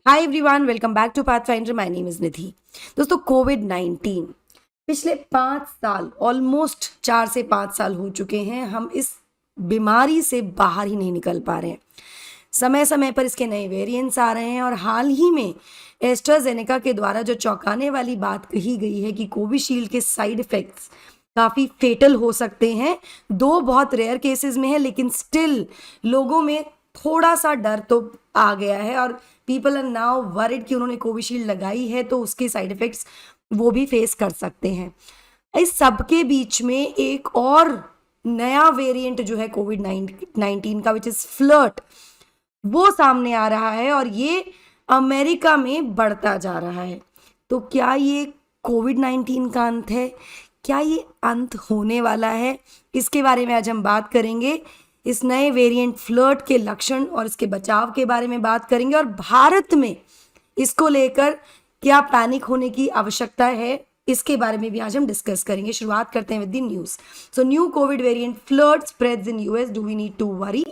Hi everyone, welcome back to Pathfinder. My name is Nidhi. दोस्तों, कोविड-19 पिछले 5 साल, ऑलमोस्ट 4 से 5 साल हो चुके हैं। हम इस बीमारी से बाहर ही नहीं निकल पा रहे हैं। समय समय पर इसके नए वेरिएंट्स आ रहे हैं और हाल ही में एस्ट्राजेनेका के द्वारा जो चौंकाने वाली बात कही गई है कि कोविशील्ड के साइड इफेक्ट्स काफ़ी फेटल हो सकते हैं। दो बहुत रेयर केसेस में है, लेकिन स्टिल लोगों में थोड़ा सा डर तो आ गया है और पीपल आर नाउ वरिड कि उन्होंने कोविशील्ड लगाई है तो उसके साइड इफेक्ट्स वो भी फेस कर सकते हैं। इस सब के बीच में एक और नया वेरिएंट जो है कोविड-19 का, विच इज़ फ्लर्ट, वो सामने आ रहा है और ये अमेरिका में बढ़ता जा रहा है। तो क्या ये कोविड-19 का अंत है? क्या ये अंत होने वाला है? इसके बारे में आज हम बात करेंगे। इस नए वेरिएंट फ्लर्ट के लक्षण और इसके बचाव के बारे में बात करेंगे और भारत में इसको लेकर क्या पैनिक होने की आवश्यकता है, इसके बारे में भी आज हम डिस्कस करेंगे। शुरुआत करते हैं with the news. So new covid variant flirt spreads in US, do we need to worry?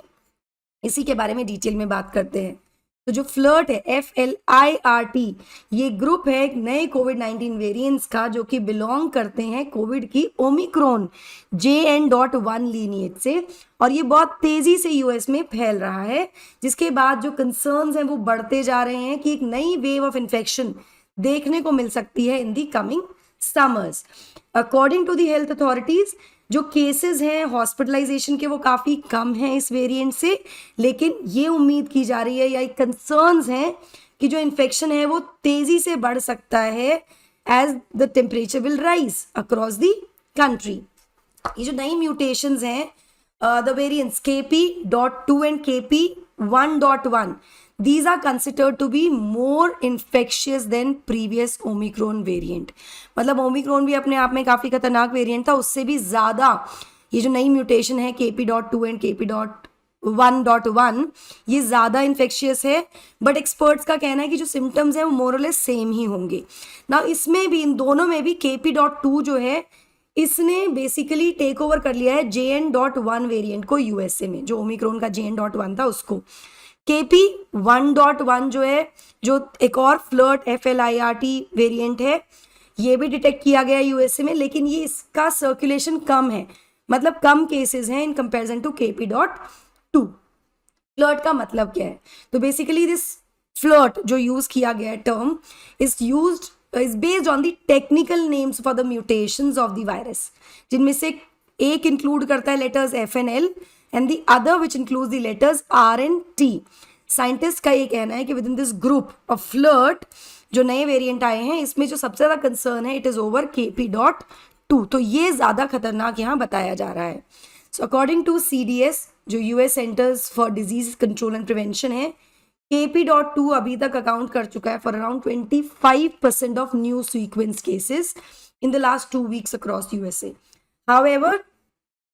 इसी के बारे में डिटेल में बात करते हैं। तो जो फ्लर्ट है, FLIRT, ये ग्रुप है एक नए कोविड-19 वेरिएंट्स का जो कि बिलोंग करते हैं कोविड की ओमिक्रॉन JN.1 लीनिएज से, और ये बहुत तेजी से यूएस में फैल रहा है, जिसके बाद जो कंसर्न्स हैं वो बढ़ते जा रहे हैं कि एक नई वेव ऑफ इन्फेक्शन देखने को मिल सकती है in the coming summers. According to the health authorities, जो केसेस हैं हॉस्पिटलाइजेशन के वो काफ़ी कम हैं इस वेरिएंट से, लेकिन ये उम्मीद की जा रही है या एक कंसर्न्स हैं कि जो इन्फेक्शन है वो तेज़ी से बढ़ सकता है as the temperature will rise across the country. ये जो नई म्यूटेशंस हैं, the variants KP.2 and KP.1.1, these are considered to be more infectious than previous Omicron variant। मतलब ओमिक्रॉन भी अपने आप में काफ़ी खतरनाक वेरिएंट था, उससे भी ज़्यादा ये जो नई म्यूटेशन है KP.2 एंड KP.1.1, ये ज़्यादा इन्फेक्शियस है। बट एक्सपर्ट्स का कहना है कि जो सिम्टम्स हैं वो मोरलेस सेम ही होंगे ना। इसमें भी, इन दोनों में भी KP.2 जो है इसने बेसिकली टेक ओवर कर लिया है JN.1 वेरिएंट को यूएसए में, जो ओमिक्रॉन का JN.1 था उसको। KP.1.1 जो है, जो एक और फ्लर्ट FLIRT वेरिएंट है, ये भी डिटेक्ट किया गया यूएसए में, लेकिन ये इसका सर्कुलेशन कम है, मतलब कम केसेस हैं in comparison to KP.2। Flirt का मतलब क्या है? तो बेसिकली दिस फ्लर्ट जो यूज किया गया term is based on the technical names for the mutations of the virus, जिनमें से एक इंक्लूड करता है letters F and L and the other which includes the letters R and T। Scientist का ये कहना है कि with in this group of flirt जो नए वेरिएंट आए हैं, इसमें जो सबसे ज़्यादा कंसर्न है, इट इज़ ओवर KP.2। तो ये ज़्यादा खतरनाक यहाँ बताया जा रहा है। सो अकॉर्डिंग टू CDS, जो US centres for disease control and prevention है, KP.2 अभी तक अकाउंट कर चुका है for around 25% of new sequence cases in the last 2 weeks across USA। However,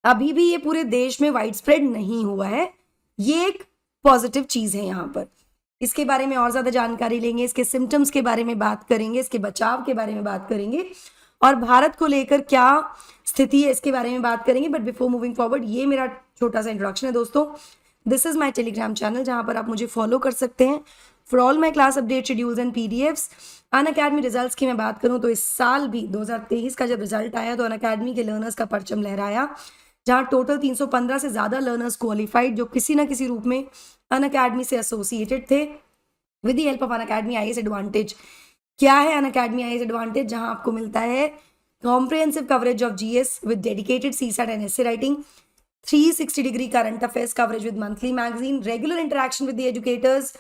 अभी भी ये पूरे देश में वाइड स्प्रेड नहीं हुआ है। ये एक पॉजिटिव चीज़ है यहाँ पर। इसके बारे में और ज़्यादा जानकारी लेंगे, इसके सिम्टम्स के बारे में बात करेंगे, इसके बचाव के बारे में बात करेंगे और भारत को लेकर क्या स्थिति है इसके बारे में बात करेंगे। बट बिफोर मूविंग फॉरवर्ड, ये मेरा छोटा सा इंट्रोडक्शन है दोस्तों। This is my Telegram channel, जहाँ पर आप मुझे फॉलो कर सकते हैं for all my class update, schedules and PDFs। Unacademy results की मैं बात करूँ तो इस साल भी 2023 का जब रिजल्ट आया तो अनअकैडमी के लर्नर्स का परचम लहराया, जहाँ टोटल 315 से ज़्यादा लर्नर्स क्वालिफाइड जो किसी ना किसी रूप में अनअकैडमी से एसोसिएटेड थे। With the help of Unacademy IAS advantage. क्या है अनअकैडमी IAS एडवांटेज? जहाँ आपको मिलता है comprehensive coverage of GS with dedicated CSAT and essay writing, 360 degree current affairs coverage with monthly magazine, regular interaction with the educators.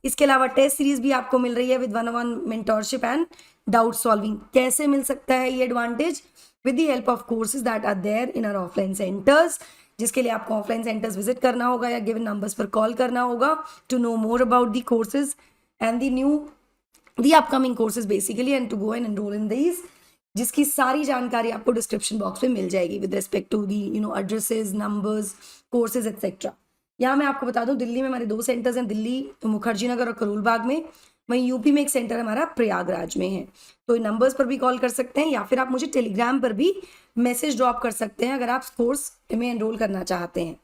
इसके अलावा test series भी आपको मिल रही है with 1-on-1 mentorship and doubt solving. कैसे मिल सकता है ये advantage? With the help of courses that are there in our offline centres, जिसके लिए आपको ऑफलाइन सेंटर्स विजिट करना होगा या गिवन नंबर्स पर कॉल करना होगा to know more about the courses and the upcoming courses basically, and to go and enrol in these, जिसकी सारी जानकारी आपको डिस्क्रिप्शन बॉक्स में मिल जाएगी with respect to the addresses, numbers, courses etcetera. यहाँ मैं आपको बता दूँ, दिल्ली में हमारे 2 सेंटर्स हैं, दिल्ली मुखर्जी नगर और करोल बाग में। वहीं यूपी में एक सेंटर हमारा प्रयागराज में है। तो इन नंबर्स पर भी कॉल कर सकते हैं या फिर आप मुझे टेलीग्राम पर भी मैसेज ड्रॉप कर सकते हैं अगर आप कोर्स में एनरोल करना चाहते हैं।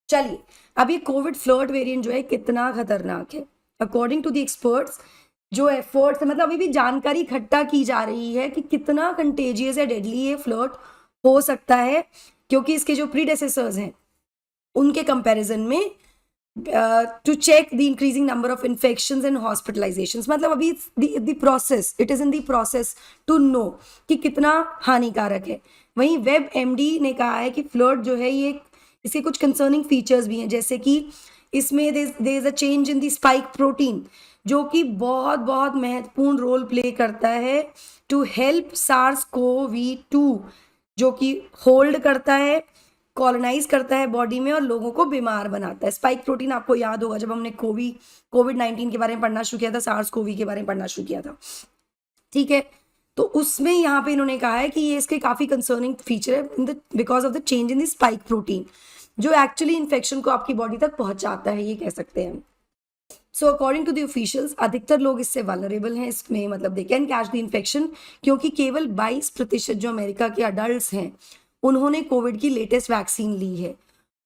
चलिए, अब ये कोविड फ्लर्ट वेरिएंट जो है कितना खतरनाक है। अकॉर्डिंग टू द एक्सपर्ट्स जो एफर्ट्स मतलब अभी भी जानकारी इकट्ठा की जा रही है कि कितना कंटेजियस या डेडली ये फ्लर्ट हो सकता है, क्योंकि इसके जो प्रीडेसेसर्स हैं उनके कंपैरिजन में to check the increasing number of infections and hospitalizations, मतलब अभी the process, it is in the process to know कि कितना हानिकारक है। वहीं वेब एमडी ने कहा है कि फ्लर्ट जो है ये इसके कुछ कंसर्निंग फीचर्स भी हैं, जैसे कि इसमें there is a change in the spike protein जो कि बहुत बहुत महत्वपूर्ण रोल प्ले करता है टू हेल्प SARS-CoV-2 जो कि होल्ड करता है, कॉलोनाइज करता है बॉडी में और लोगों को बीमार बनाता है। स्पाइक प्रोटीन आपको याद होगा जब हमने कोविड-19 के बारे में पढ़ना शुरू किया था, SARS-CoV के बारे में पढ़ना शुरू किया था, ठीक है। तो उसमें यहाँ पे इन्होंने कहा है कि ये इसके काफ़ी कंसर्निंग फीचर है in the because of the change in the spike protein जो एक्चुअली इन्फेक्शन को आपकी बॉडी तक पहुंचाता है, ये कह सकते हैं। So according to the officials अधिकतर लोग इससे वल्नरेबल हैं, इसमें मतलब they can catch the infection, क्योंकि केवल 22% जो अमेरिका के अडल्ट हैं उन्होंने कोविड की लेटेस्ट वैक्सीन ली है,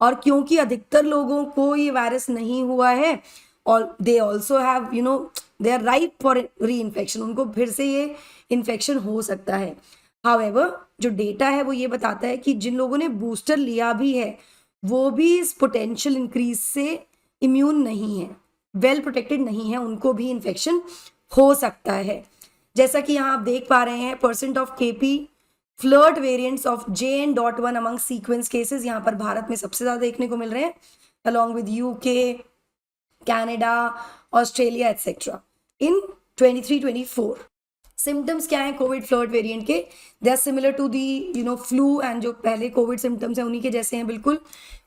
और क्योंकि अधिकतर लोगों को ये वायरस नहीं हुआ है और they also have they are ripe for reinfection, उनको फिर से ये इन्फेक्शन हो सकता है। हाउएवर जो डेटा है वो ये बताता है कि जिन लोगों ने बूस्टर लिया भी है वो भी इस पोटेंशियल इंक्रीज से इम्यून नहीं है, वेल प्रोटेक्टेड नहीं है, उनको भी इन्फेक्शन हो सकता है। जैसा कि यहाँ आप देख पा रहे हैं percent of KP flirt variants of JN.1 among sequence cases यहाँ पर भारत में सबसे ज़्यादा देखने को मिल रहे हैं, along with UK, Canada, Australia etcetera इन 23-24। सिम्टम्स क्या है कोविड फ्लर्ट वेरिएंट के? They are similar to the flu and जो पहले कोविड सिम्टम्स हैं उन्हीं के जैसे हैं बिल्कुल।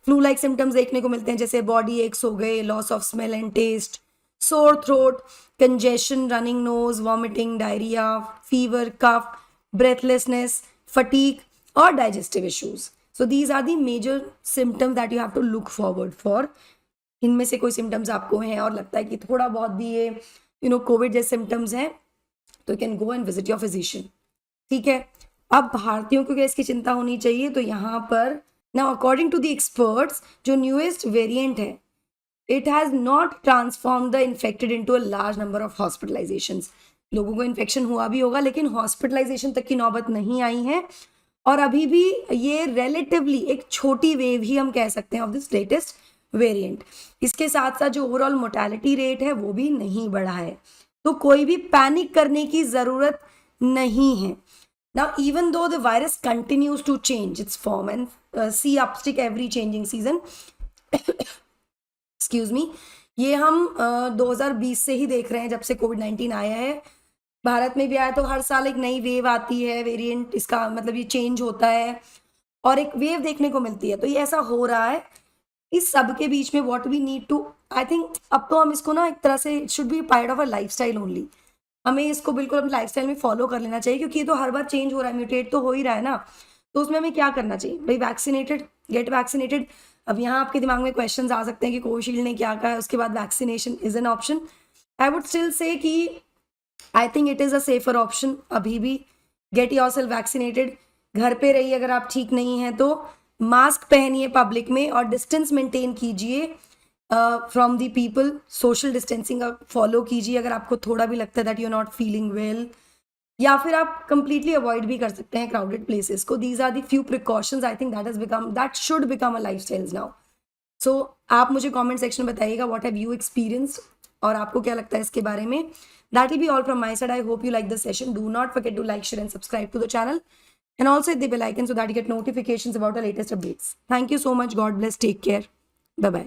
फ्लू लाइक सिम्टम्स देखने को मिलते हैं, जैसे बॉडी एक्स हो गए, loss of smell and taste, sore throat, congestion, running nose, vomiting, diarrhoea, fever, cough, breathlessness, fatigue और digestive issues. So these are the major symptoms that you have to look forward for. इनमें से कोई symptoms आपको हैं और लगता है कि थोड़ा बहुत भी ये कोविड जैसे सिम्टम्स हैं तो you can go and visit your physician, ठीक है। अब भारतीयों को क्या इसकी चिंता होनी चाहिए? तो यहाँ पर now according to the experts जो न्यूएस्ट वेरिएंट है it has not transform the infected into a large number of hospitalizations. लोगों को इन्फेक्शन हुआ भी होगा लेकिन हॉस्पिटलाइजेशन तक की नौबत नहीं आई है, और अभी भी ये रिलेटिवली एक छोटी वेव ही हम कह सकते हैं ऑफ दिस लेटेस्ट वेरिएंट। इसके साथ साथ जो ओवरऑल मोर्टेलिटी रेट है वो भी नहीं बढ़ा है, तो कोई भी पैनिक करने की ज़रूरत नहीं है। Now, even though the virus continues to change its form and see uptick every changing season, excuse me, ये हम 2020 से ही देख रहे हैं, जब से कोविड-19 आया है भारत में भी आया, तो हर साल एक नई वेव आती है, वेरिएंट इसका मतलब ये चेंज होता है और एक वेव देखने को मिलती है, तो ये ऐसा हो रहा है। इस सब के बीच में what we need to, I think अब तो हम इसको ना एक तरह से it should be part of a lifestyle only, हमें इसको बिल्कुल अपने लाइफस्टाइल में फॉलो कर लेना चाहिए, क्योंकि ये तो हर बार चेंज हो रहा है, म्यूटेट तो हो ही रहा है ना। तो उसमें हमें क्या करना चाहिए भाई? Vaccinated, get vaccinated. अब यहाँ आपके दिमाग में क्वेश्चंस आ सकते हैं कि कोविशील्ड ने क्या कहा है, उसके बाद vaccination is an option. I would still say कि I think it is a safer option अभी भी। गेट योरसेल्फ वैक्सीनेटेड, घर पे रहिए अगर आप ठीक नहीं हैं तो, मास्क पहनिए पब्लिक में और डिस्टेंस मेंटेन कीजिए from the people, social distancing follow कीजिए अगर आपको थोड़ा भी लगता है that you are not feeling well, या फिर आप कंप्लीटली अवॉइड भी कर सकते हैं क्राउडेड प्लेसेस को। These are the few precautions I think that should become a lifestyle now. So आप मुझे कमेंट सेक्शन में बताइएगा व्हाट हैव यू एक्सपीरियंस्ड और आपको क्या लगता है इसके बारे में। That will be all from my side. I hope you like this session. Do not forget to like, share and subscribe to the channel, and also hit the bell icon so that you get notifications about our latest updates. Thank you so much. God bless. Take care. Bye bye.